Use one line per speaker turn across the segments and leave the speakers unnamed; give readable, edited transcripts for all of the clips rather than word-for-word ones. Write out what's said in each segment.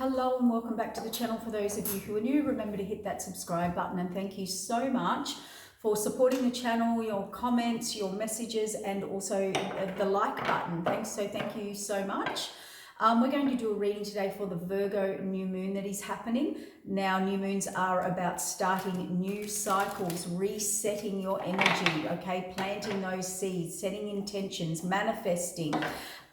Hello and welcome back to the channel. For those of you who are new, remember to hit that subscribe button, and thank you so much for supporting the channel, your comments, your messages, and also the like button. Thank you so much. We're going to do a reading today for the Virgo new moon that is happening. Now, new moons are about starting new cycles, resetting your energy, okay? Planting those seeds, setting intentions, manifesting.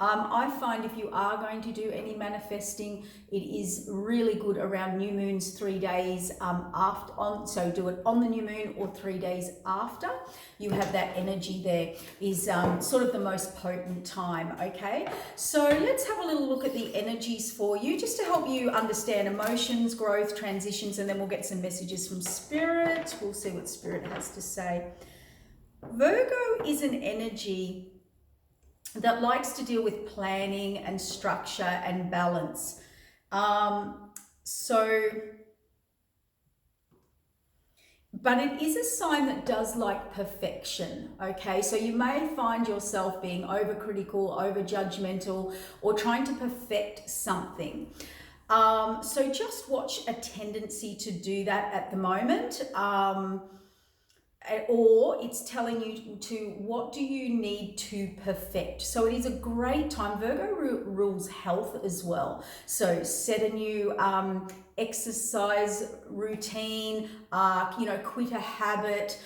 I find if you are going to do any manifesting, it is really good around new moons 3 days after on. So do it on the new moon or 3 days after. You have that energy there is sort of the most potent time, okay? So let's have a little look at the energies for you just to help you understand emotions, growth, transitions, and then we'll get some messages from Spirit. We'll see what Spirit has to say. Virgo is an energy that likes to deal with planning and structure and balance. But it is a sign that does like perfection, okay? So you may find yourself being overcritical, over-judgmental, or trying to perfect something. So just watch a tendency to do that at the moment. Or it's telling you to what do you need to perfect. So it is a great time. Virgo rules health as well. So set a new exercise routine, quit a habit,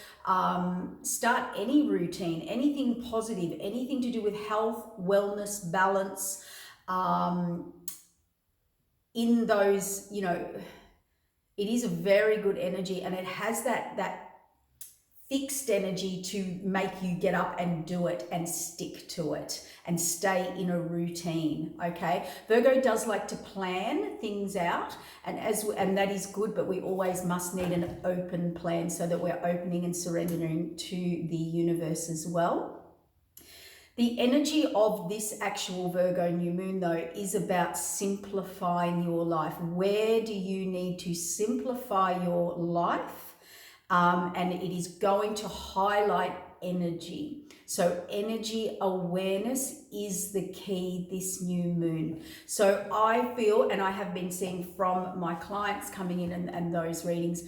start any routine, anything positive, anything to do with health, wellness, balance. In those, it is a very good energy, and it has that fixed energy to make you get up and do it and stick to it and stay in a routine, okay? Virgo does like to plan things out, and that is good, but we always must need an open plan so that we're opening and surrendering to the universe as well. The energy of this actual Virgo new moon, though, is about simplifying your life. Where do you need to simplify your life? And it is going to highlight energy. So energy awareness is the key this new moon. So I feel, and I have been seeing from my clients coming in and those readings,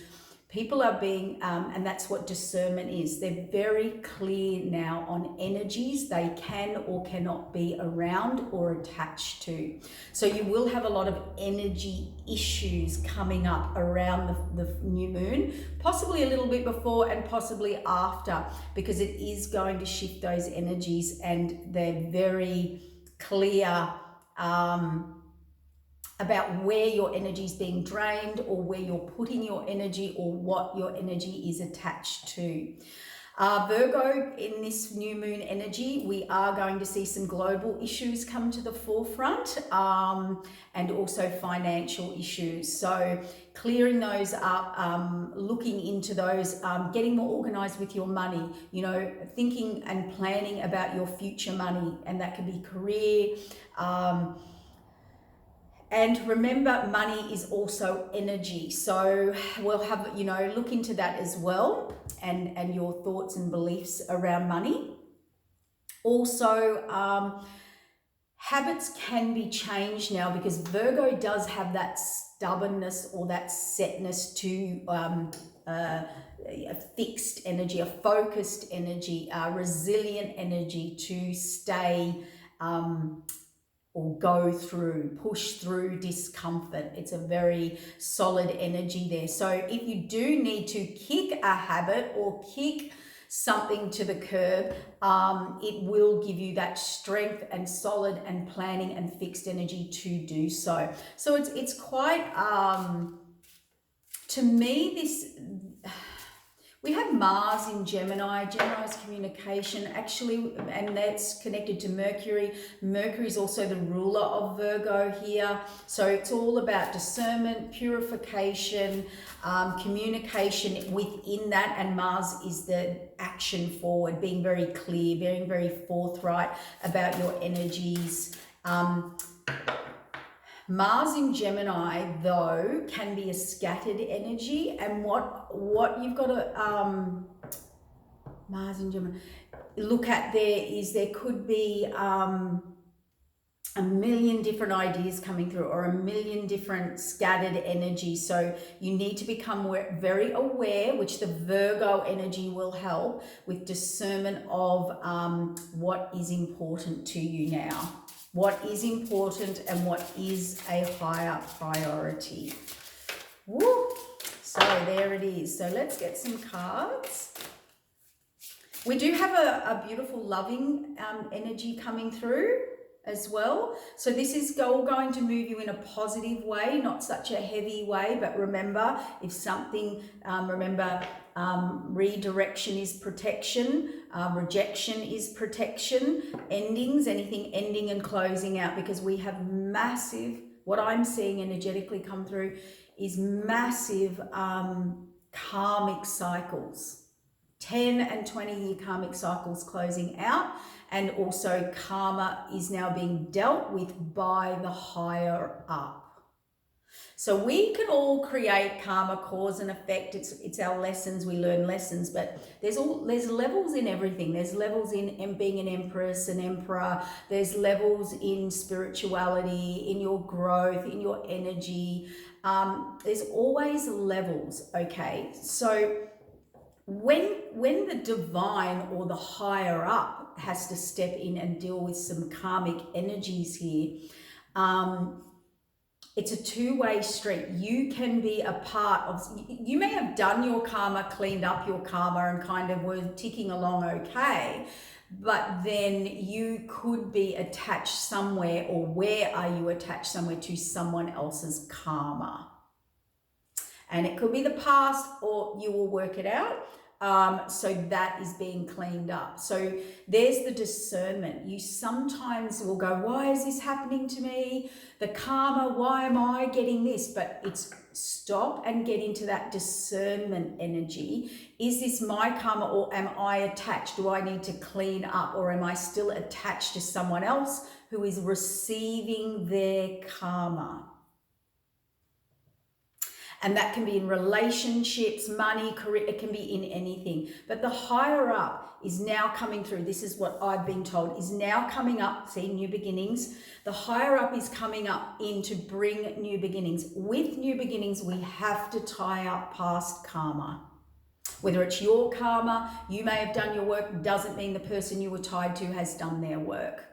people are being, and that's what discernment is. They're very clear now on energies they can or cannot be around or attached to. So you will have a lot of energy issues coming up around the new moon, possibly a little bit before and possibly after, because it is going to shift those energies, and they're very clear about where your energy is being drained or where you're putting your energy or what your energy is attached to. Virgo, in this new moon energy, we are going to see some global issues come to the forefront, and also financial issues. So clearing those up, looking into those, getting more organized with your money, thinking and planning about your future money, and that could be career, and remember, money is also energy. So we'll have, look into that as well, and your thoughts and beliefs around money. Also, habits can be changed now, because Virgo does have that stubbornness or that setness to a fixed energy, a focused energy, a resilient energy to stay or push through discomfort. It's a very solid energy there. So if you do need to kick a habit or kick something to the curb, it will give you that strength and solid and planning and fixed energy to do so. So it's quite, to me, we have Mars in Gemini. Gemini's communication, actually, and that's connected to Mercury. Mercury is also the ruler of Virgo here. So it's all about discernment, purification, communication within that. And Mars is the action forward, being very clear, being very forthright about your energies. Mars in Gemini, though, can be a scattered energy, and what you've got to Mars in Gemini look at there is there could be a million different ideas coming through, or a million different scattered energies. So you need to become very aware, which the Virgo energy will help with discernment of what is important to you now. What is important and what is a higher priority. Woo! So there it is. So let's get some cards. We do have a beautiful loving energy coming through as well. So this is going to move you in a positive way, not such a heavy way. But remember, if something, redirection is protection, rejection is protection, endings, anything ending and closing out, because we have massive, what I'm seeing energetically come through is massive karmic cycles. 10 and 20-year karmic cycles closing out, and also karma is now being dealt with by the higher up. So we can all create karma, cause and effect. It's our lessons, we learn lessons, but there's levels in everything. There's levels in being an empress, an emperor. There's levels in spirituality, in your growth, in your energy. There's always levels, okay? So when the divine or the higher up has to step in and deal with some karmic energies here, it's a two-way street. You can be a part of, you may have done your karma, cleaned up your karma and kind of were ticking along okay, but then you could be attached somewhere, or where are you attached somewhere to someone else's karma? And it could be the past, or you will work it out. So that is being cleaned up. So there's the discernment. You sometimes will go, why is this happening to me? The karma, why am I getting this? But it's stop and get into that discernment energy. Is this my karma, or am I attached? Do I need to clean up, or am I still attached to someone else who is receiving their karma? And that can be in relationships, money, career, it can be in anything. But the higher up is now coming through. This is what I've been told, is now coming up. See, new beginnings. The higher up is coming up in to bring new beginnings. With new beginnings, we have to tie up past karma. Whether it's your karma, you may have done your work, doesn't mean the person you were tied to has done their work.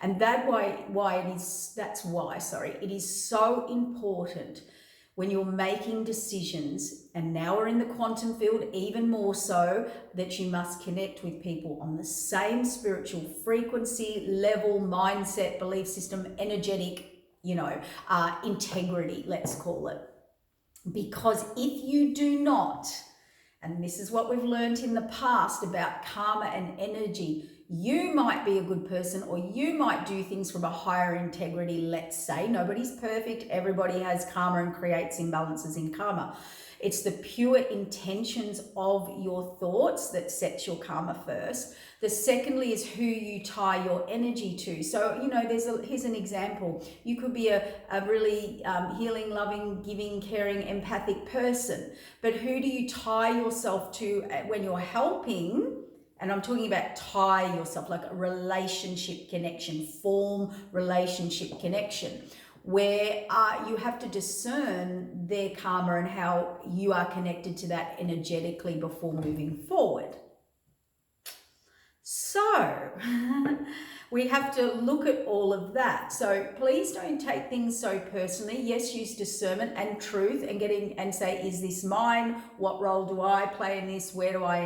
And that's why it is so important when you're making decisions, and now we're in the quantum field even more so, that you must connect with people on the same spiritual frequency, level, mindset, belief system, energetic, integrity, let's call it. Because if you do not, and this is what we've learned in the past about karma and energy, you might be a good person, or you might do things from a higher integrity, let's say. Nobody's perfect. Everybody has karma and creates imbalances in karma. It's the pure intentions of your thoughts that sets your karma first. The secondly is who you tie your energy to. So, here's an example. You could be a really healing, loving, giving, caring, empathic person. But who do you tie yourself to when you're helping? And I'm talking about tie yourself, like a relationship connection, form relationship connection, where you have to discern their karma and how you are connected to that energetically before moving forward. So we have to look at all of that. So please don't take things so personally. Yes, use discernment and truth and and say, is this mine? What role do I play in this? Where do I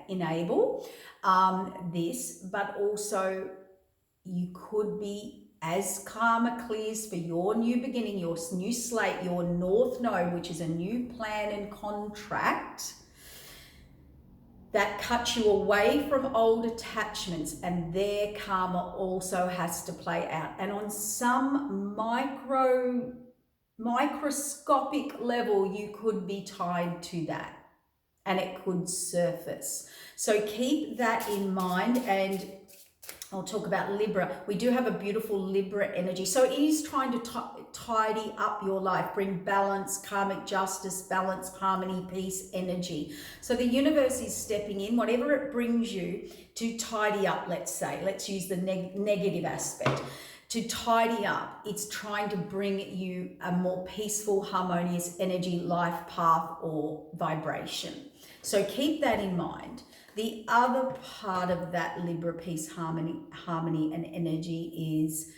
enable this? But also you could be, as karma clears for your new beginning, your new slate, your north node, which is a new plan and contract, that cuts you away from old attachments, and their karma also has to play out. And on some microscopic level, you could be tied to that, and it could surface. So keep that in mind. And I'll talk about Libra. We do have a beautiful Libra energy. So it is trying to tidy up your life, bring balance, karmic justice, balance, harmony, peace, energy. So the universe is stepping in, whatever it brings you to tidy up, let's say. Let's use the negative aspect. To tidy up, it's trying to bring you a more peaceful, harmonious energy, life path, or vibration. So keep that in mind. The other part of that Libra peace, harmony and energy is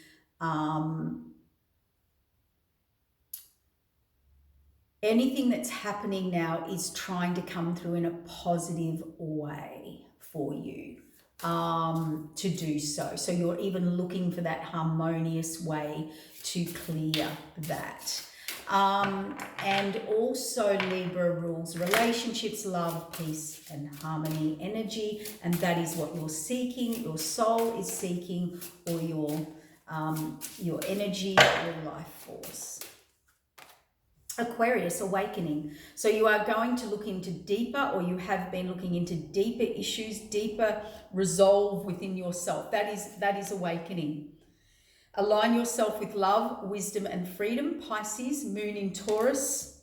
anything that's happening now is trying to come through in a positive way for you to do so. So you're even looking for that harmonious way to clear that. And also Libra rules relationships, love, peace, and harmony, energy, and that is what you're seeking, your soul is seeking, or your energy, your life force. Aquarius, awakening. So you are going to look into deeper, or you have been looking into deeper issues, deeper resolve within yourself. That is awakening. Align yourself with love, wisdom, and freedom. Pisces, moon in Taurus.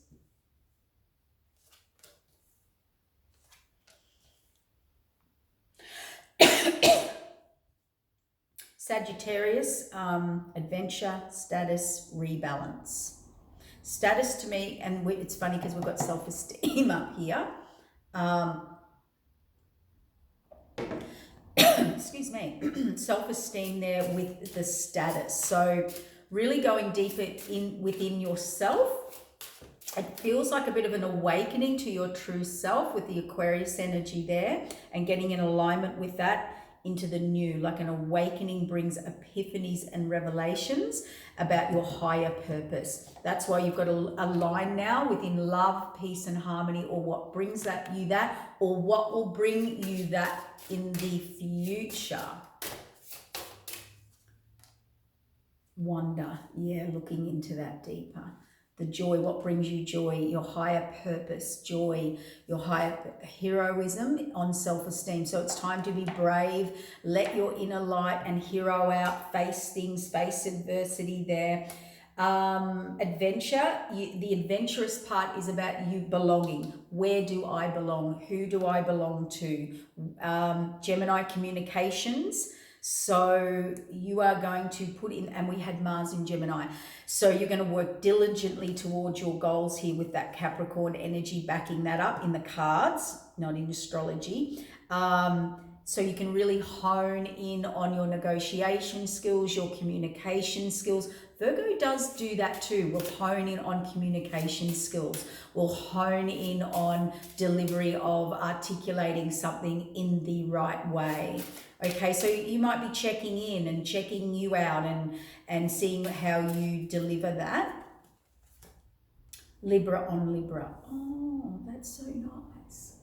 Sagittarius, adventure, status, rebalance. Status to me, and it's funny because we've got self-esteem up here. Excuse me, self-esteem there with the status. So really going deeper within yourself. It feels like a bit of an awakening to your true self with the Aquarius energy there, and getting in alignment with that into the new. Like an awakening brings epiphanies and revelations about your higher purpose. That's why you've got a line now within love, peace, and harmony, or what brings you that, or what will bring you that in the future. Wonder, yeah, looking into that deeper. The joy, what brings you joy, your higher purpose, joy, your higher heroism on self-esteem. So it's time to be brave, let your inner light and hero out, face things, face adversity there. Adventure, the adventurous part is about you belonging. Where do I belong? Who do I belong to? Gemini, communications. So you are going to put in, and we had Mars in Gemini. So you're going to work diligently towards your goals here with that Capricorn energy backing that up in the cards, not in astrology. So you can really hone in on your negotiation skills, your communication skills. Virgo does do that too. We'll hone in on communication skills. We'll hone in on delivery of articulating something in the right way. Okay, so you might be checking in and checking you out and seeing how you deliver that. Libra on Libra. Oh, that's so nice.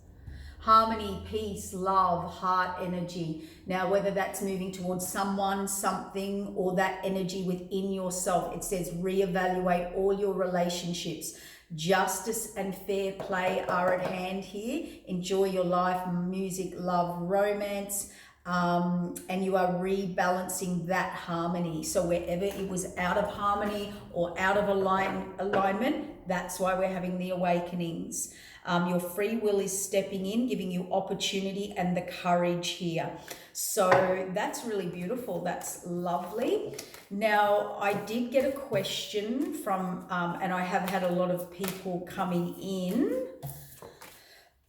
Harmony, peace, love, heart energy. Now, whether that's moving towards someone, something, or that energy within yourself, it says reevaluate all your relationships. Justice and fair play are at hand here. Enjoy your life, music, love, romance. And you are rebalancing that harmony. So wherever it was out of harmony or out of alignment, that's why we're having the awakenings. Your free will is stepping in, giving you opportunity and the courage here. So that's really beautiful. That's lovely. Now, I did get a question from, and I have had a lot of people coming in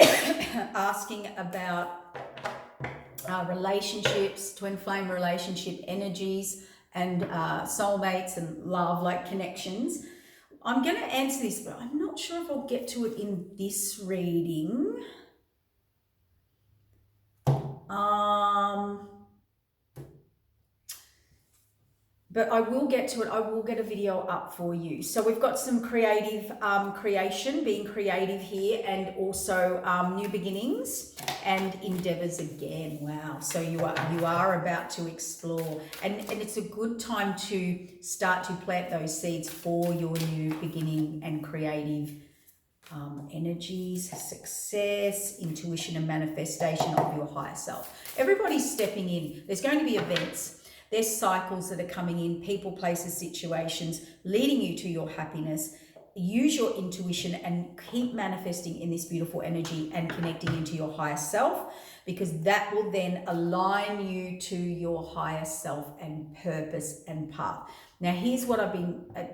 asking about relationships, twin flame relationship energies, and soulmates and love, like connections. I'm going to answer this, but I'm not sure if I'll get to it in this reading. But I will get to it. I will get a video up for you. So we've got some creative creation, being creative here, and also new beginnings and endeavors again. Wow. So you are about to explore, and it's a good time to start to plant those seeds for your new beginning and creative energies, success, intuition and manifestation of your higher self. Everybody's stepping in. There's going to be events. There's cycles that are coming in, people, places, situations, leading you to your happiness. Use your intuition and keep manifesting in this beautiful energy and connecting into your higher self, because that will then align you to your higher self and purpose and path. Now, here's what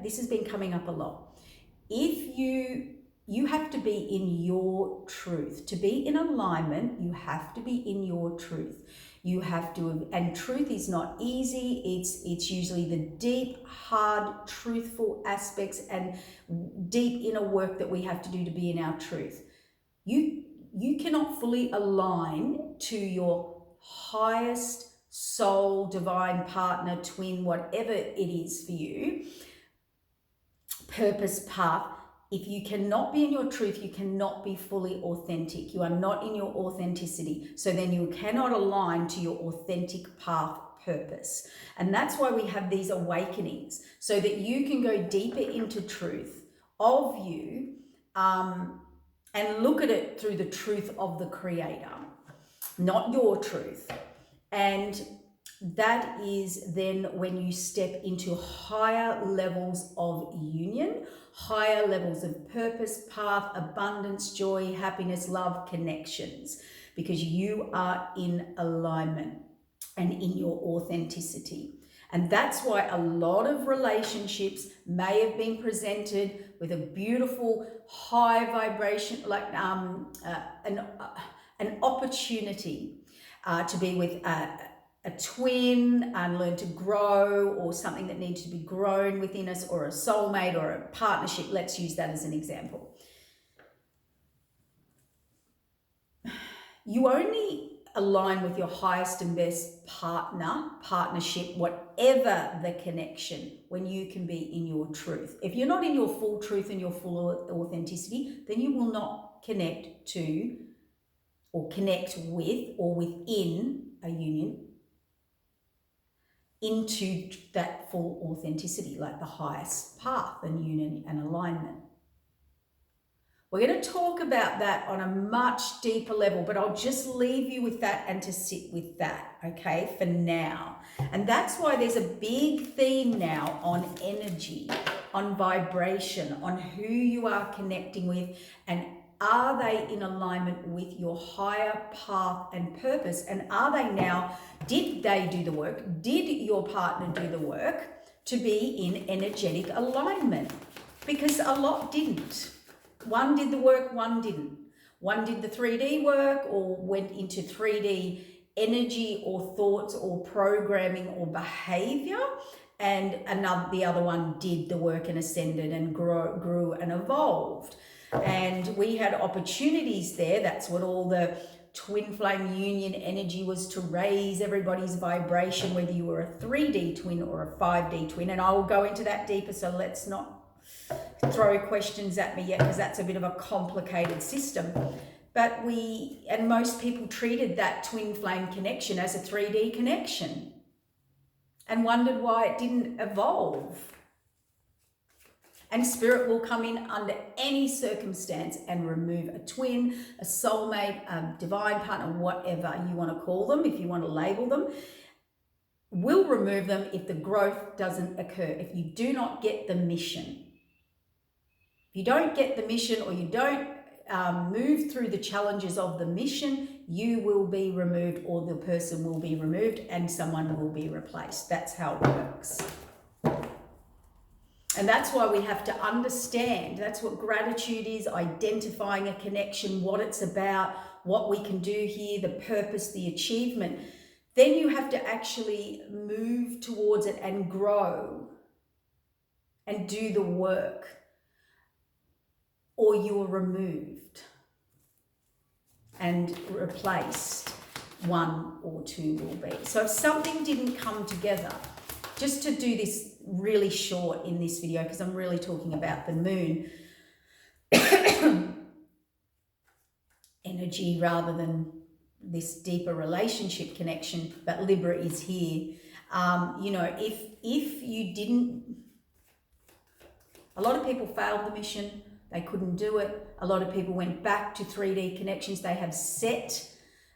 this has been coming up a lot. If you have to be in your truth. To be in alignment, you have to be in your truth. You have to, and truth is not easy. It's usually the deep, hard, truthful aspects and deep inner work that we have to do to be in our truth. You cannot fully align to your highest soul, divine partner, twin, whatever it is for you, purpose, path. If you cannot be in your truth, you cannot be fully authentic. You are not in your authenticity. So then you cannot align to your authentic path, purpose. And that's why we have these awakenings, so that you can go deeper into truth of you, and look at it through the truth of the Creator, not your truth. And that is then when you step into higher levels of union, higher levels of purpose, path, abundance, joy, happiness, love, connections, because you are in alignment and in your authenticity. And that's why a lot of relationships may have been presented with a beautiful high vibration, like an opportunity to be with a twin and learn to grow, or something that needs to be grown within us, or a soulmate or a partnership. Let's use that as an example. You only align with your highest and best partnership, whatever the connection, when you can be in your truth. If you're not in your full truth and your full authenticity, then you will not connect to, or connect with, or within a union into that full authenticity, like the highest path and union and alignment. We're going to talk about that on a much deeper level, but I'll just leave you with that and to sit with that, okay, for now. And that's why there's a big theme now on energy, on vibration, on who you are connecting with, and are they in alignment with your higher path and purpose? And are they now, did they do the work? Did your partner do the work to be in energetic alignment? Because a lot didn't. One did the work, one didn't. One did the 3D work, or went into 3D energy or thoughts or programming or behavior, and the other one did the work and ascended and grew and evolved. And we had opportunities there. That's what all the twin flame union energy was, to raise everybody's vibration, whether you were a 3D twin or a 5D twin. And I will go into that deeper, so let's not throw questions at me yet, because that's a bit of a complicated system. But most people treated that twin flame connection as a 3D connection and wondered why it didn't evolve. And spirit will come in under any circumstance and remove a twin, a soulmate, a divine partner, whatever you want to call them, if you want to label them, will remove them if the growth doesn't occur, if you do not get the mission. If you don't get the mission, or you don't move through the challenges of the mission, you will be removed, or the person will be removed and someone will be replaced. That's how it works. And that's why we have to understand, that's what gratitude is, identifying a connection, what it's about, what we can do here, the purpose, the achievement. Then you have to actually move towards it and grow and do the work, or you are removed and replaced. One or two will be. So if something didn't come together, just to do this really short in this video, because I'm really talking about the moon energy rather than this deeper relationship connection, but Libra is here. If you didn't, a lot of people failed the mission, They couldn't do it. A lot of people went back to 3D connections. They have set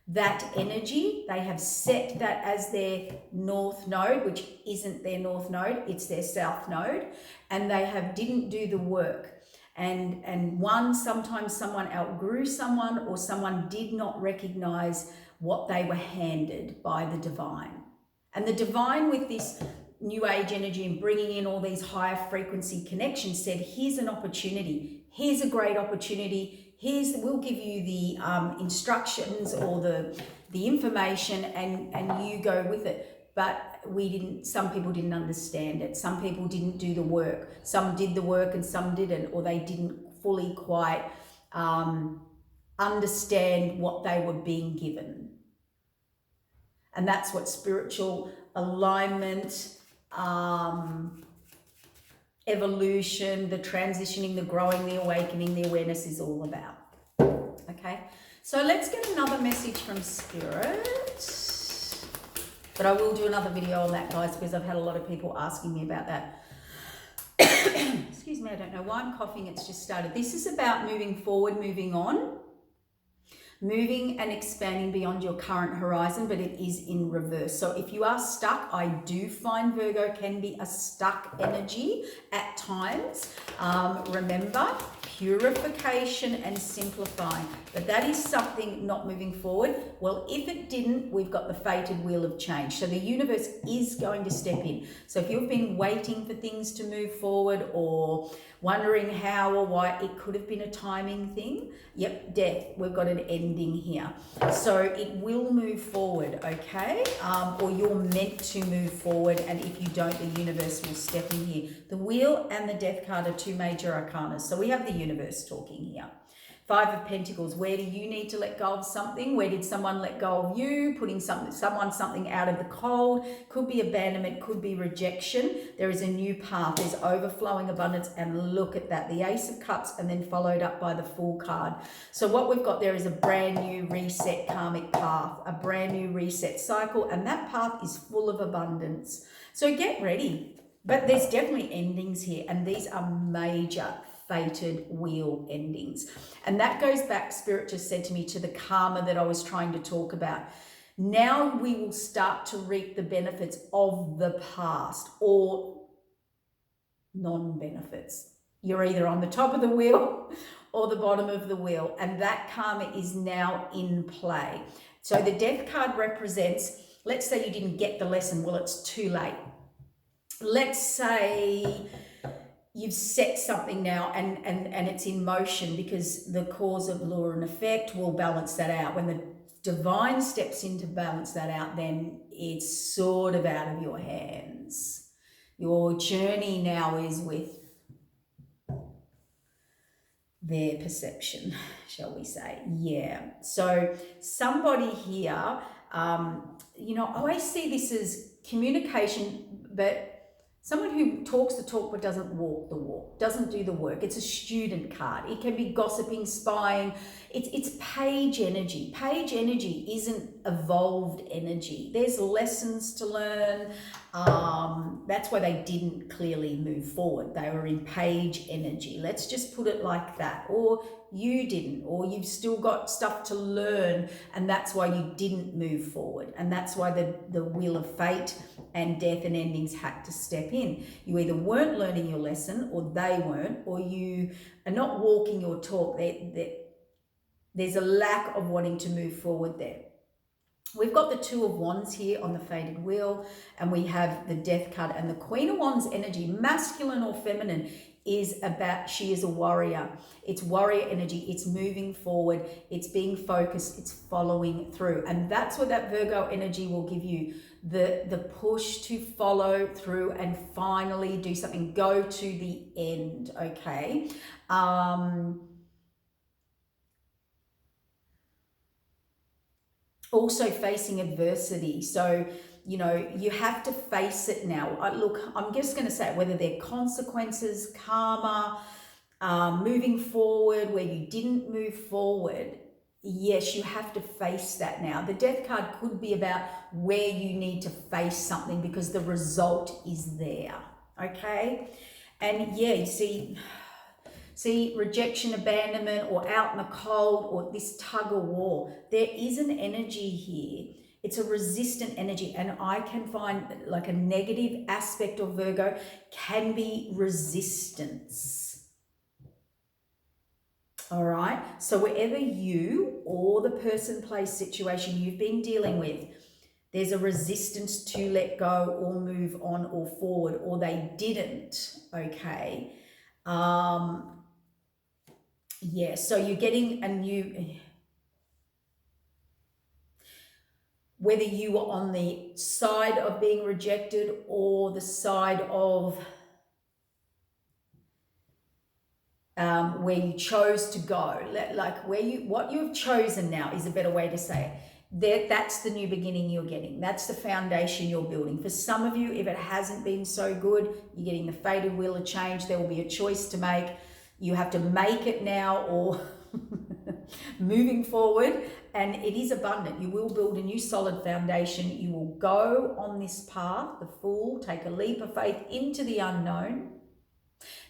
that energy. They have set that as their north node, which isn't their north node, it's their south node. And they didn't do the work. And sometimes someone outgrew someone, or someone did not recognize what they were handed by the divine. And the divine, with this new age energy and bringing in all these higher frequency connections, said, here's an opportunity. Here's a great opportunity. We'll give you the instructions or the information, and you go with it. But some people didn't understand it. Some people didn't do the work. Some did the work and some didn't, or they didn't fully quite understand what they were being given. And that's what spiritual alignment, evolution, the transitioning, the growing, the awakening, the awareness is all about. Okay, so let's get another message from Spirit. But I will do another video on that, guys, because I've had a lot of people asking me about that. Excuse me, I don't know why I'm coughing. It's just started. This is about moving forward, moving on, moving and expanding beyond your current horizon, but it is in reverse. So if you are stuck, I do find Virgo can be a stuck energy at times. Remember, purification and simplifying, but that is something not moving forward. Well, if it didn't, we've got the fated wheel of change. So the universe is going to step in. So if you've been waiting for things to move forward or wondering how or why, it could have been a timing thing. Yep, death, we've got an ending here. So it will move forward, okay? Or you're meant to move forward, and if you don't, the universe will step in here. The wheel and the death card are two major arcana. So we have the universe talking here. 5 of Pentacles, where do you need to let go of something? Where did someone let go of you? Putting something out of the cold. Could be abandonment, could be rejection. There is a new path. There's overflowing abundance, and look at that. The Ace of Cups, and then followed up by the Fool card. So what we've got there is a brand new reset karmic path, a brand new reset cycle, and that path is full of abundance. So get ready. But there's definitely endings here, and these are major fated wheel endings. And that goes back, Spirit just said to me, to the karma that I was trying to talk about. Now we will start to reap the benefits of the past, or non-benefits. You're either on the top of the wheel or the bottom of the wheel, and that karma is now in play. So the death card represents, let's say you didn't get the lesson, well, it's too late. Let's say you've set something now and it's in motion, because the cause of law and effect will balance that out. When the divine steps in to balance that out, then it's sort of out of your hands. Your journey now is with their perception, shall we say. Yeah. So somebody here, you know, I always see this as communication, but someone who talks the talk but doesn't walk the walk, doesn't do the work. It's a student card. It can be gossiping, spying. It's page energy. Page energy isn't evolved energy. There's lessons to learn. That's why they didn't clearly move forward. They were in page energy. Let's just put it like that. Or you didn't, or you've still got stuff to learn, and that's why you didn't move forward. And that's why the wheel of fate and death and endings had to step in. You either weren't learning your lesson, or they weren't, or you are not walking your talk. There's a lack of wanting to move forward there. We've got the 2 of Wands here on the fated wheel, and we have the death card, and the Queen of Wands energy, masculine or feminine, is about, she is a warrior. It's warrior energy. It's moving forward. It's being focused. It's following through. And that's what that Virgo energy will give you. The push to follow through and finally do something. Go to the end, okay? Also facing adversity. So, you know, you have to face it now. Look, I'm just going to say it, whether they're consequences, karma, moving forward, where you didn't move forward. Yes, you have to face that now. The death card could be about where you need to face something because the result is there, okay? And yeah, you see, See, rejection, abandonment, or out in the cold, or this tug of war. There is an energy here. It's a resistant energy, and I can find like a negative aspect of Virgo can be resistance. All right. So wherever you or the person, place, situation you've been dealing with, there's a resistance to let go or move on or forward, or they didn't. Okay. Yeah. So you're getting a new, whether you were on the side of being rejected or the side of where you chose to go, like what you've chosen now is a better way to say it. That's the new beginning you're getting. That's the foundation you're building. For some of you, if it hasn't been so good, you're getting the fated wheel of change. There will be a choice to make. You have to make it now or moving forward, and it is abundant. You will build a new solid foundation. You will go on this path, the Fool, take a leap of faith into the unknown,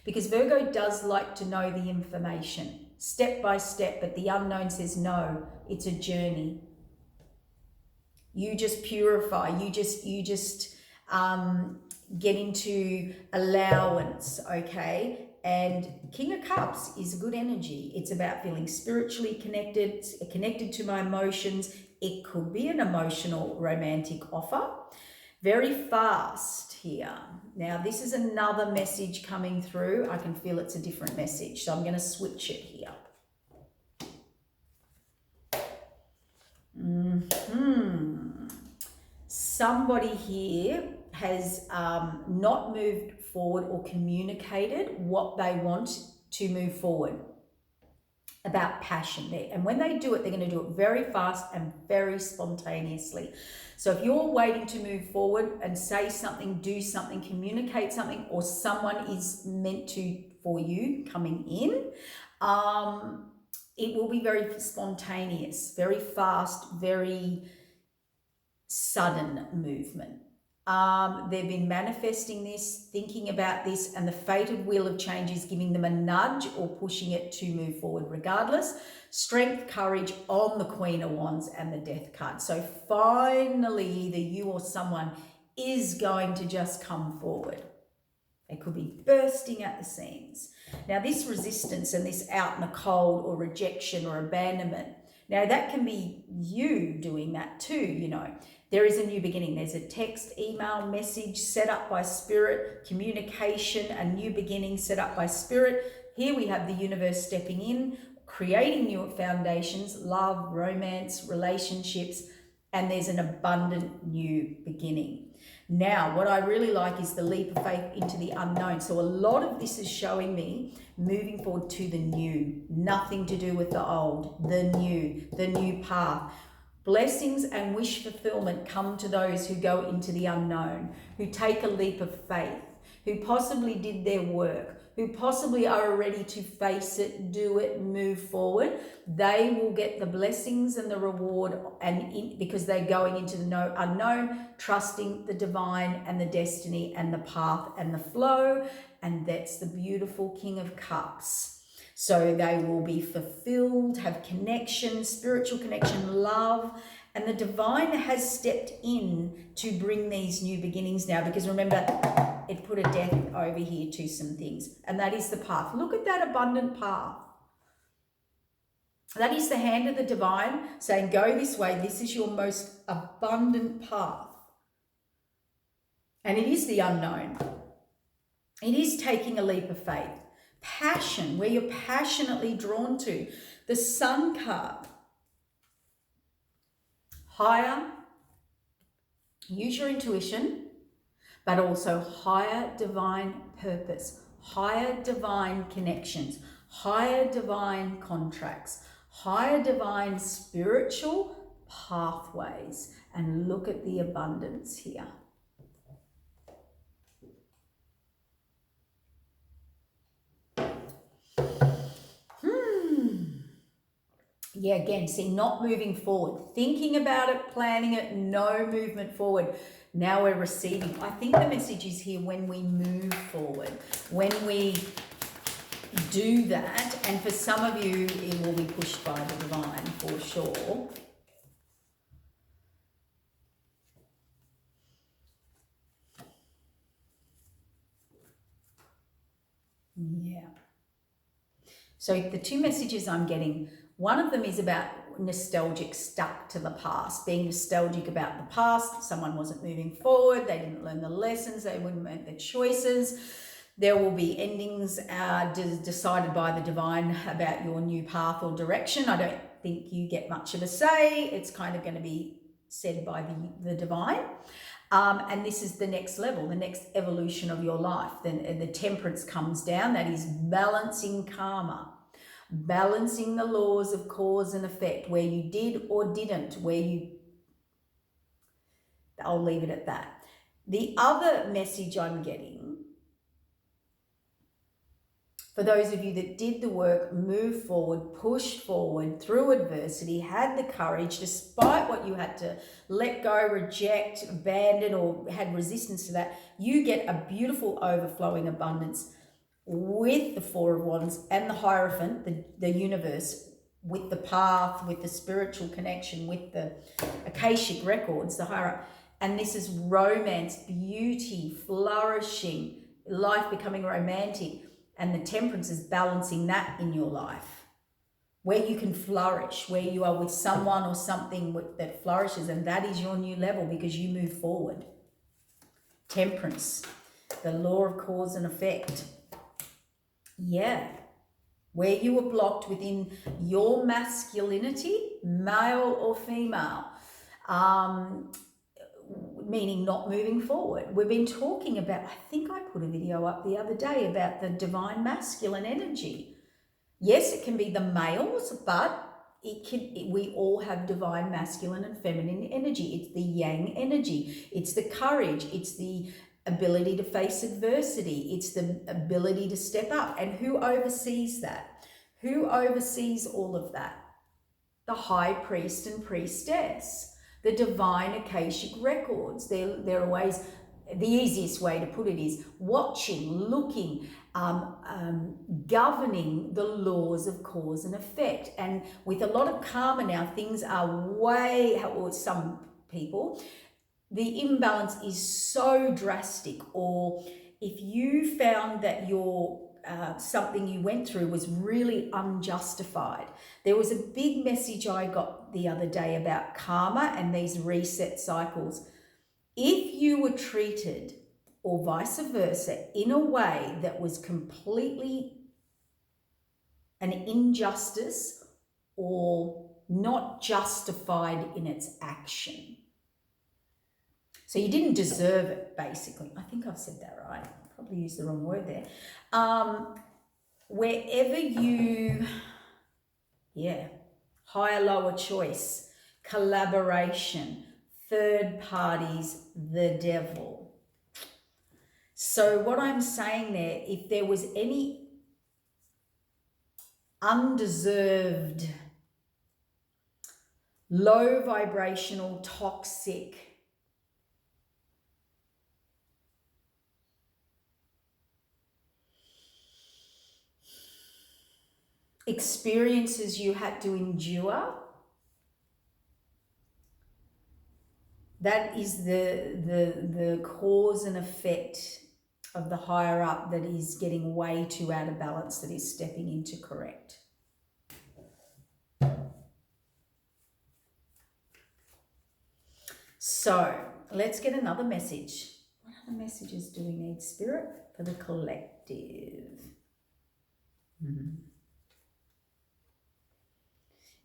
because Virgo does like to know the information step by step, but the unknown says no, it's a journey. You just purify, you just get into allowance, okay? And King of Cups is good energy. It's about feeling spiritually connected to my emotions. It could be an emotional romantic offer. Very fast here. Now, this is another message coming through. I can feel it's a different message, so I'm going to switch it here. Somebody here has not moved forward or communicated what they want to move forward about passion there. And when they do it, they're going to do it very fast and very spontaneously. So if you're waiting to move forward and say something, do something, communicate something, or someone is meant to for you coming in, it will be very spontaneous, very fast, very sudden movement. They've been manifesting this, thinking about this, and the fated wheel of change is giving them a nudge or pushing it to move forward regardless. Strength, courage on the Queen of Wands and the Death card. So finally, either you or someone is going to just come forward. They could be bursting at the seams. Now, this resistance and this out in the cold or rejection or abandonment, now that can be you doing that too, you know. There is a new beginning. There's a text, email, message set up by Spirit, communication, a new beginning set up by Spirit. Here we have the universe stepping in, creating new foundations, love, romance, relationships, and there's an abundant new beginning. Now, what I really like is the leap of faith into the unknown. So a lot of this is showing me moving forward to the new, nothing to do with the old, the new path. Blessings and wish fulfillment come to those who go into the unknown, who take a leap of faith, who possibly did their work, who possibly are ready to face it, do it, move forward. They will get the blessings and the reward, because they're going into the unknown, trusting the divine and the destiny and the path and the flow. And that's the beautiful King of Cups. So they will be fulfilled, have connection, spiritual connection, love, and the divine has stepped in to bring these new beginnings now, because remember, it put a death over here to some things, and that is the path. Look at that abundant path. That is the hand of the divine saying, go this way. This is your most abundant path. And it is the unknown. It is taking a leap of faith. Passion, where you're passionately drawn to. The Sun card. Higher, use your intuition, but also higher divine purpose, higher divine connections, higher divine contracts, higher divine spiritual pathways. And look at the abundance here. Yeah, again, see, not moving forward, thinking about it, planning it, no movement forward. Now we're receiving. I think the message is here when we move forward, when we do that. And for some of you, it will be pushed by the divine for sure. Yeah. So the two messages I'm getting, one of them is about nostalgic, stuck to the past, being nostalgic about the past. Someone wasn't moving forward. They didn't learn the lessons. They wouldn't make the choices. There will be endings decided by the divine about your new path or direction. I don't think you get much of a say. It's kind of going to be said by the divine. And this is the next level, the next evolution of your life. Then the temperance comes down. That is balancing karma, balancing the laws of cause and effect, where you did or didn't, I'll leave it at that. The other message I'm getting, for those of you that did the work, moved forward, pushed forward through adversity, had the courage, despite what you had to let go, reject, abandon, or had resistance to that, you get a beautiful overflowing abundance with the Four of Wands and the Hierophant, the universe, with the path, with the spiritual connection, with the Akashic records, the Hierophant. And this is romance, beauty, flourishing, life becoming romantic. And the temperance is balancing that in your life, where you can flourish, where you are with someone or something that flourishes, and that is your new level because you move forward. Temperance, the law of cause and effect. Yeah. Where you were blocked within your masculinity, male or female, meaning not moving forward. We've been talking about, I think I put a video up the other day about the divine masculine energy. Yes, it can be the males, but we all have divine masculine and feminine energy. It's the yang energy. It's the courage. It's the ability to face adversity. It's the ability to step up. And who oversees that? Who oversees all of that? The high priest and priestess. The divine Akashic records. There are ways, the easiest way to put it is watching, looking, governing the laws of cause and effect. And with a lot of karma now, things are or some people, the imbalance is so drastic. Or if you found that something you went through was really unjustified. There was a big message I got the other day about karma and these reset cycles. If you were treated, or vice versa, in a way that was completely an injustice or not justified in its action, so you didn't deserve it, basically. I think I've said that right. Probably used the wrong word there. Wherever you, higher, lower choice, collaboration, third parties, the devil. So what I'm saying there, if there was any undeserved, low vibrational, toxic experiences you had to endure, that is the cause and effect of the higher up that is getting way too out of balance, that is stepping in to correct. So let's get another message. What other messages do we need, Spirit, for the collective?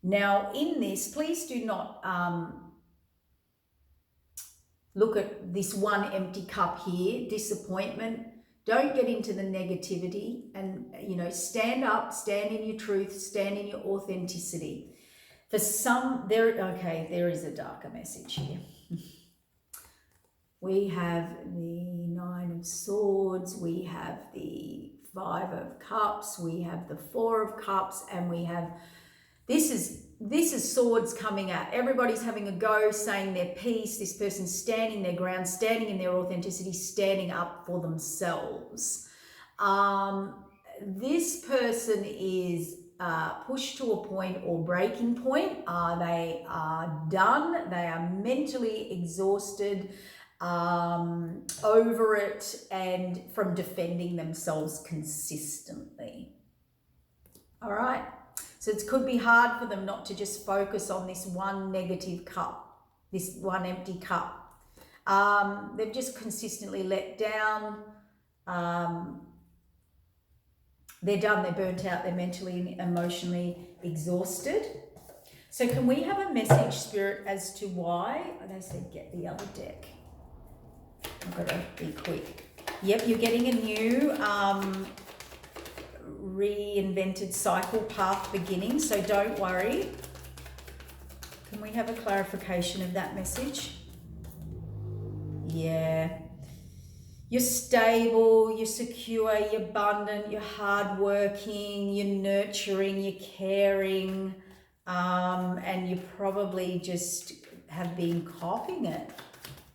Now, in this, please do not look at this one empty cup here, disappointment. Don't get into the negativity and, stand up, stand in your truth, stand in your authenticity. For some, there is a darker message here. We have the Nine of Swords, we have the Five of Cups, we have the Four of Cups, and we have, this is swords coming out. Everybody's having a go, saying their piece. This person's standing their ground, standing in their authenticity, standing up for themselves. this person is pushed to a point or breaking point. They are done. They are mentally exhausted over it and from defending themselves consistently. All right. So it could be hard for them not to just focus on this one negative cup, this one empty cup. They've just consistently let down. They're done, they're burnt out, they're mentally and emotionally exhausted. So can we have a message, Spirit, as to why? They said get the other deck. I've got to be quick. Yep, you're getting a new reinvented cycle path beginning, so don't worry. Can we have a clarification of that message? Yeah. You're stable, you're secure, you're abundant, you're hardworking, you're nurturing, you're caring, and you probably just have been copying it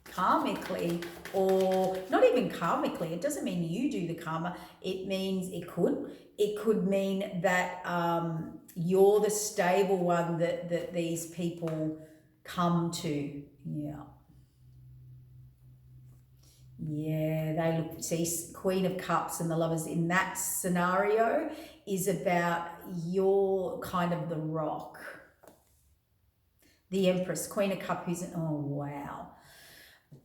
karmically, or not even karmically. It doesn't mean you do the karma. It means it could mean that you're the stable one that these people come to. Yeah, they look, see, Queen of Cups and the Lovers in that scenario is about you're kind of the rock. The Empress, Queen of Cups, who's oh wow.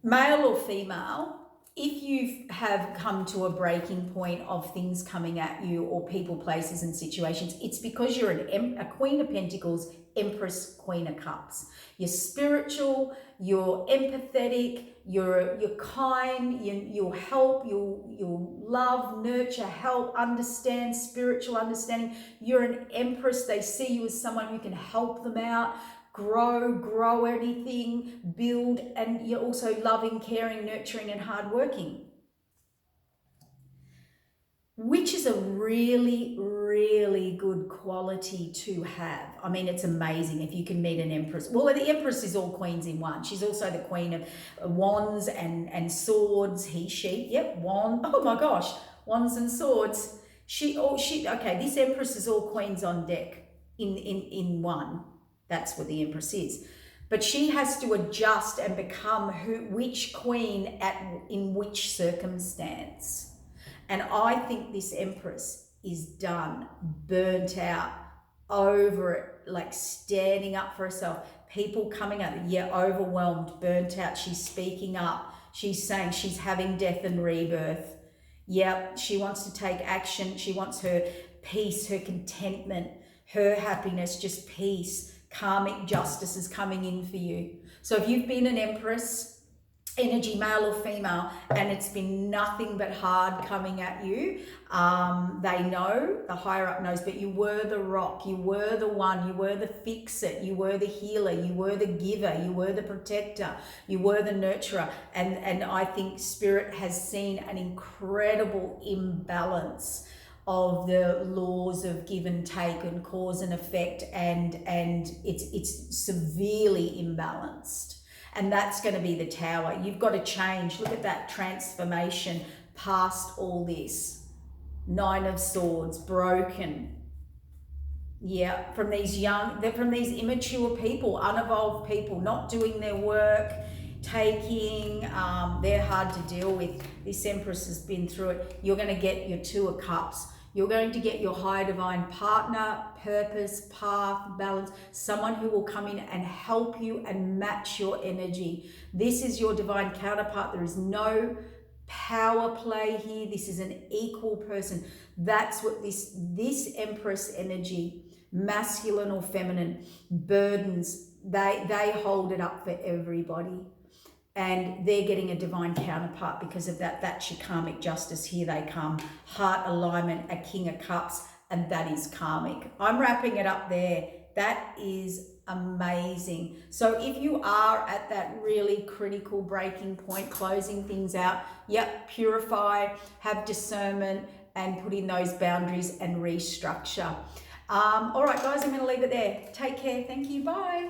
Male or female, if you have come to a breaking point of things coming at you or people, places and situations, it's because you're a Queen of Pentacles, Empress, Queen of Cups. You're spiritual, you're empathetic, you're kind, you'll help, you'll love, nurture, help, understand, spiritual understanding. You're an Empress. They see you as someone who can help them out, grow anything, build, and you're also loving, caring, nurturing, and hardworking, which is a really, really good quality to have. I mean, it's amazing if you can meet an Empress. Well, the Empress is all queens in one. She's also the Queen of Wands and Swords, he, she. Yep, wand. Oh my gosh, Wands and Swords. Okay, this Empress is all queens on deck in one. That's what the Empress is. But she has to adjust and become which queen in which circumstance. And I think this Empress is done, burnt out, over it, like standing up for herself. People coming up, overwhelmed, burnt out. She's speaking up. She's saying she's having death and rebirth. Yep, she wants to take action. She wants her peace, her contentment, her happiness, just peace. Karmic justice is coming in for you. So if you've been an Empress, energy male or female, and it's been nothing but hard coming at you, they know, the higher up knows, but you were the rock, you were the one, you were the fix-it, you were the healer, you were the giver, you were the protector, you were the nurturer, and I think Spirit has seen an incredible imbalance of the laws of give and take and cause and effect, and it's severely imbalanced. And that's going to be the Tower. You've got to change. Look at that transformation past all this. Nine of Swords, broken. Yeah, from these immature people, unevolved people, not doing their work, taking, they're hard to deal with. This Empress has been through it. You're going to get your Two of Cups. You're going to get your higher divine partner, purpose, path, balance, someone who will come in and help you and match your energy. This is your divine counterpart. There is no power play here. This is an equal person. That's what this Empress energy, masculine or feminine, burdens, they hold it up for everybody. And they're getting a divine counterpart because of that. That's your karmic justice. Here they come. Heart alignment, a King of Cups, and that is karmic. I'm wrapping it up there. That is amazing. So if you are at that really critical breaking point, closing things out, purify, have discernment, and put in those boundaries and restructure. All right, guys, I'm going to leave it there. Take care. Thank you. Bye.